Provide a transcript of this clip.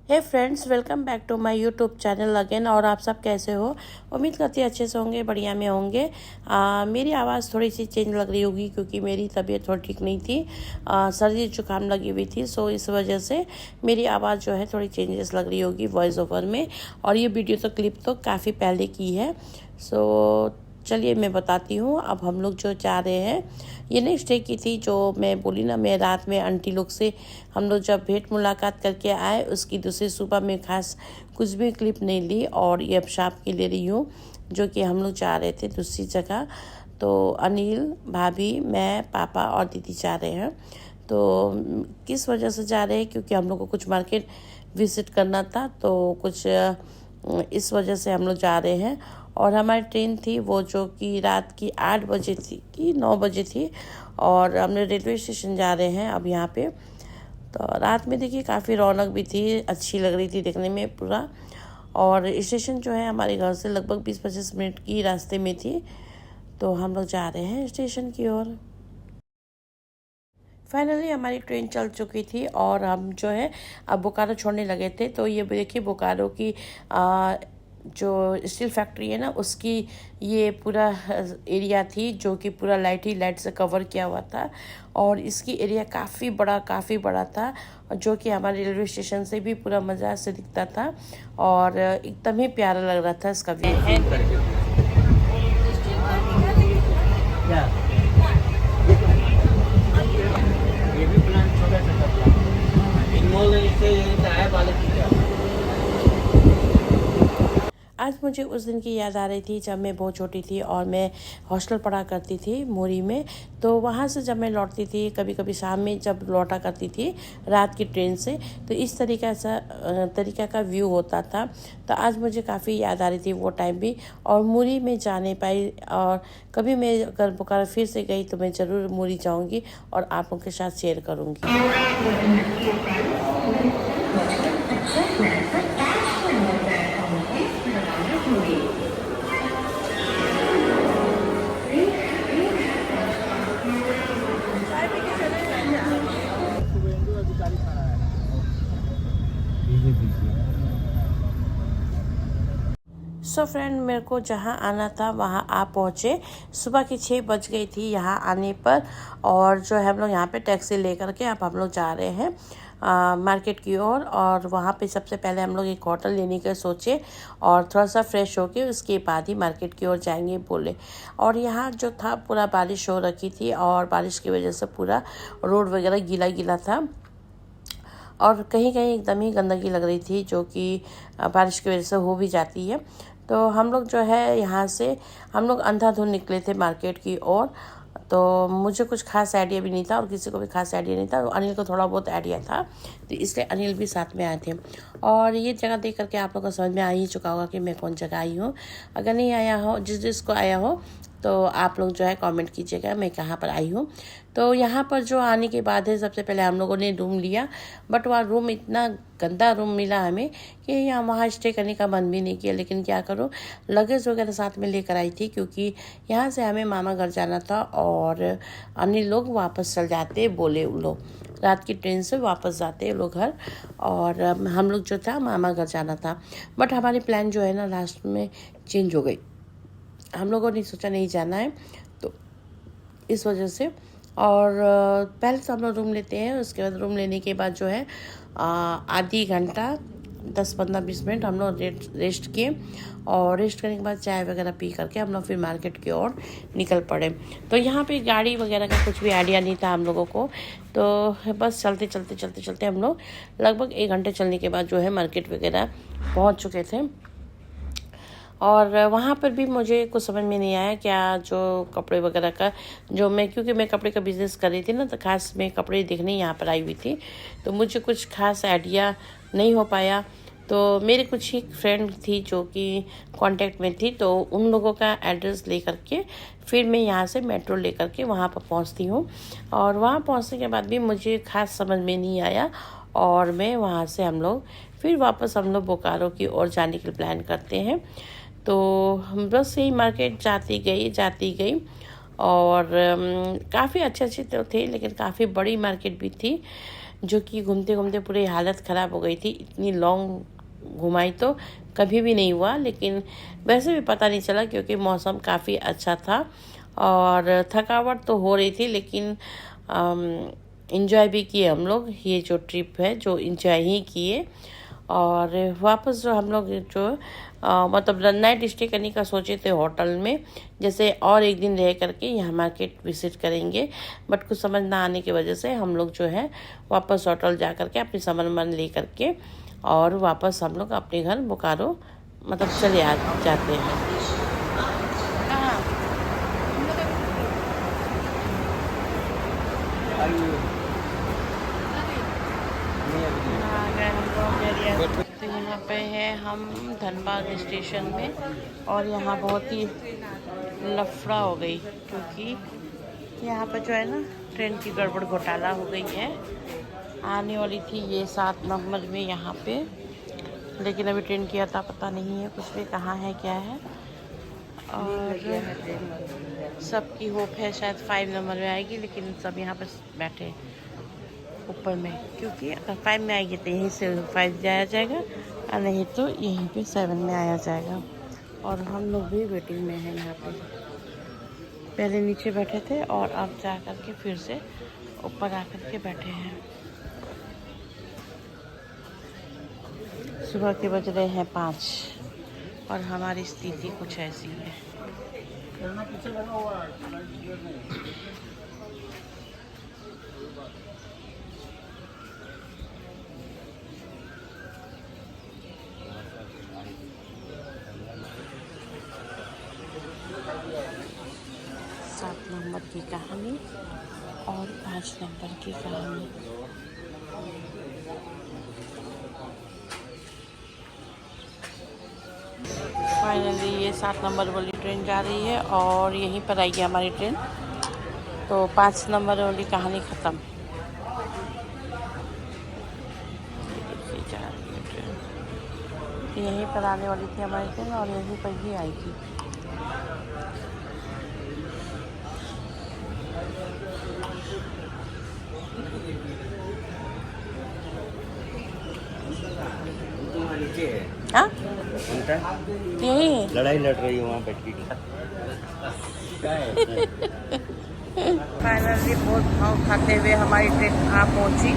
Hey friends, welcome back to my YouTube channel again. और आप सब कैसे हो? उम्मीद करती है अच्छे से होंगे, बढ़िया में होंगे। मेरी आवाज़ थोड़ी सी चेंज लग रही होगी क्योंकि मेरी तबीयत थोड़ी ठीक नहीं थी। सर्दी जुकाम लगी हुई थी, सो इस वजह से मेरी आवाज़ जो है थोड़ी चेंजेस लग रही होगी वॉइस ओवर में। और ये वीडियो तो क्लिप तो काफ़ी पहले की है। सो चलिए मैं बताती हूँ। अब हम लोग जो जा रहे हैं, ये नेक्स्ट डे की थी, जो मैं बोली ना, मैं रात में आंटी लोग से हम लोग जब भेंट मुलाकात करके आए, उसकी दूसरी सुबह में खास कुछ भी क्लिप नहीं ली। और ये अब शाम की ले रही हूँ, जो कि हम लोग जा रहे थे दूसरी जगह। तो अनिल, भाभी, मैं, पापा और दीदी जा रहे हैं। तो किस वजह से जा रहे हैं? क्योंकि हम लोग को कुछ मार्केट विजिट करना था, तो कुछ इस वजह से हम लोग जा रहे हैं। और हमारी ट्रेन थी वो, जो कि रात की 8 बजे थी कि 9 बजे थी। और हमने रेलवे स्टेशन जा रहे हैं अब यहाँ पे। तो रात में देखिए काफ़ी रौनक भी थी, अच्छी लग रही थी देखने में पूरा। और स्टेशन जो है हमारे घर से लगभग 20-25 मिनट की रास्ते में थी। तो हम लोग जा रहे हैं स्टेशन की ओर। फाइनली हमारी ट्रेन चल चुकी थी और हम जो है अब बोकारो छोड़ने लगे थे। तो ये देखिए बोकारो की जो स्टील फैक्ट्री है ना, उसकी ये पूरा एरिया थी, जो कि पूरा लाइट ही लाइट से कवर किया हुआ था। और इसकी एरिया काफ़ी बड़ा था, जो कि हमारे रेलवे स्टेशन से भी पूरा मज़ा से दिखता था। और एकदम ही प्यारा लग रहा था इसका व्यू। ये भी प्लान छोटा छोटा प्लान इनमोल इससे चाय वाले की क्या। आज मुझे उस दिन की याद आ रही थी जब मैं बहुत छोटी थी और मैं हॉस्टल पढ़ा करती थी मोरी में। तो वहाँ से जब मैं लौटती थी, कभी कभी शाम में जब लौटा करती थी रात की ट्रेन से, तो इस तरीका का व्यू होता था। तो आज मुझे काफ़ी याद आ रही थी वो टाइम भी। और मोरी में जा नहीं पाई, और कभी मैं अगर बोकारो फिर से गई तो मैं ज़रूर मोरी जाऊँगी और आप लोगों के साथ शेयर करूँगी। शुभेंदु अधिकारी खड़ा है बीजेपी से। सो फ्रेंड, मेरे को जहाँ आना था वहाँ आप पहुँचे। सुबह की 6 बज गई थी यहाँ आने पर। और जो है हम लोग यहाँ पे टैक्सी लेकर के अब हम लोग जा रहे हैं मार्केट की ओर। और वहाँ पे सबसे पहले हम लोग एक होटल लेने के सोचे और थोड़ा सा फ्रेश होके उसके बाद ही मार्केट की ओर जाएंगे बोले। और यहाँ जो था पूरा बारिश हो रखी थी, और बारिश की वजह से पूरा रोड वगैरह गीला गीला था। और कहीं कहीं एकदम ही गंदगी लग रही थी, जो कि बारिश की वजह से हो भी जाती है। तो हम लोग जो है यहाँ से हम लोग अंधाधुंध निकले थे मार्केट की ओर। तो मुझे कुछ खास आइडिया भी नहीं था और किसी को भी खास आइडिया नहीं था। अनिल को थोड़ा बहुत आइडिया था, तो इसलिए अनिल भी साथ में आए थे। और ये जगह देख करके आप लोग को समझ में आ ही चुका होगा कि मैं कौन जगह आई हूँ। अगर नहीं आया हो, जिसको आया हो, तो आप लोग जो है कमेंट कीजिएगा मैं कहाँ पर आई हूँ। तो यहाँ पर जो आने के बाद है, सबसे पहले हम लोगों ने रूम लिया। बट वहाँ रूम इतना गंदा रूम मिला हमें कि यहाँ वहाँ स्टे करने का मन भी नहीं किया। लेकिन क्या करूँ, लगेज वगैरह साथ में लेकर आई थी, क्योंकि यहाँ से हमें मामा घर जाना था और अन्य लोग वापस चल जाते बोले। वो लोग रात की ट्रेन से वापस जाते लोग घर, और हम लोग जो था मामा घर जाना था। बट हमारी प्लान जो है ना लास्ट में चेंज हो गई। हम लोगों ने सोचा नहीं जाना है, तो इस वजह से। और पहले तो हम लोग रूम लेते हैं, उसके बाद रूम लेने के बाद जो है आधी घंटा 10-15-20 मिनट हम लोग रेस्ट किए। और रेस्ट करने के बाद चाय वगैरह पी करके हम लोग फिर मार्केट की ओर निकल पड़े। तो यहाँ पे गाड़ी वगैरह का कुछ भी आइडिया नहीं था हम लोगों को। तो बस चलते हम लोग लगभग 1 घंटे चलने के बाद जो है मार्केट वगैरह पहुँच चुके थे। और वहाँ पर भी मुझे कुछ समझ में नहीं आया क्या, जो कपड़े वगैरह का, जो मैं, क्योंकि मैं कपड़े का बिज़नेस कर रही थी ना, तो खास मैं कपड़े देखने यहाँ पर आई हुई थी। तो मुझे कुछ खास आइडिया नहीं हो पाया। तो मेरे कुछ ही फ्रेंड थी जो कि कांटेक्ट में थी, तो उन लोगों का एड्रेस ले करके फिर मैं यहाँ से मेट्रो ले करके वहाँ पर पहुँचती हूँ। और वहाँ पहुँचने के बाद भी मुझे खास समझ में नहीं आया। और मैं वहाँ से हम लोग फिर वापस हम लोग बोकारो की ओर जाने के लिए प्लान करते हैं। तो हम बस यही मार्केट जाती गई। और काफ़ी अच्छे तो थे, लेकिन काफ़ी बड़ी मार्केट भी थी, जो कि घूमते घूमते पूरी हालत ख़राब हो गई थी। इतनी लॉन्ग घुमाई तो कभी भी नहीं हुआ, लेकिन वैसे भी पता नहीं चला क्योंकि मौसम काफ़ी अच्छा था और थकावट तो हो रही थी, लेकिन इंजॉय भी किए हम लोग। ये जो ट्रिप है जो इंजॉय ही किए। और वापस जो हम लोग जो मतलब नाइट स्टे करने का सोचे थे होटल में, जैसे और एक दिन रह करके यहाँ मार्केट विजिट करेंगे, बट कुछ समझ ना आने की वजह से हम लोग जो है वापस होटल जा करके अपनी सामान ले करके और वापस हम लोग अपने घर बोकारो मतलब चले जाते हैं। तो यहाँ पे है हम धनबाद स्टेशन में, और यहाँ बहुत ही लफड़ा हो गई क्योंकि यहाँ पे जो है ना ट्रेन की गड़बड़ घोटाला हो गई है। आने वाली थी ये 7 नवंबर में यहाँ पे, लेकिन अभी ट्रेन की अता पता नहीं है कुछ भी, कहाँ है क्या है। और सबकी होप है शायद 5 नंबर में आएगी, लेकिन सब यहाँ पर बैठे ऊपर में, क्योंकि अगर 5 में आएगी तो यहीं से 5 जाया जाएगा और नहीं तो यहीं पे 7 में आया जाएगा। और हम लोग भी वेटिंग में हैं यहाँ पे। पहले नीचे बैठे थे और अब जा कर के फिर से ऊपर आकर के बैठे हैं। सुबह के बज रहे हैं 5 और हमारी स्थिति कुछ ऐसी है। सात नंबर की कहानी और 5 नंबर की कहानी। फाइनली ये 7 नंबर वाली ट्रेन जा रही है और यहीं पर आएगी हमारी ट्रेन, तो 5 नंबर वाली कहानी ख़त्म। जा रही है ट्रेन, यहीं पर आने वाली थी हमारी ट्रेन और यहीं पर ही आएगी। हाँ यही है, लड़ाई लड़ रही है वहाँ बैठ के। फाइनली बहुत भाव खाते हुए हमारी ट्रेन आ पहुँची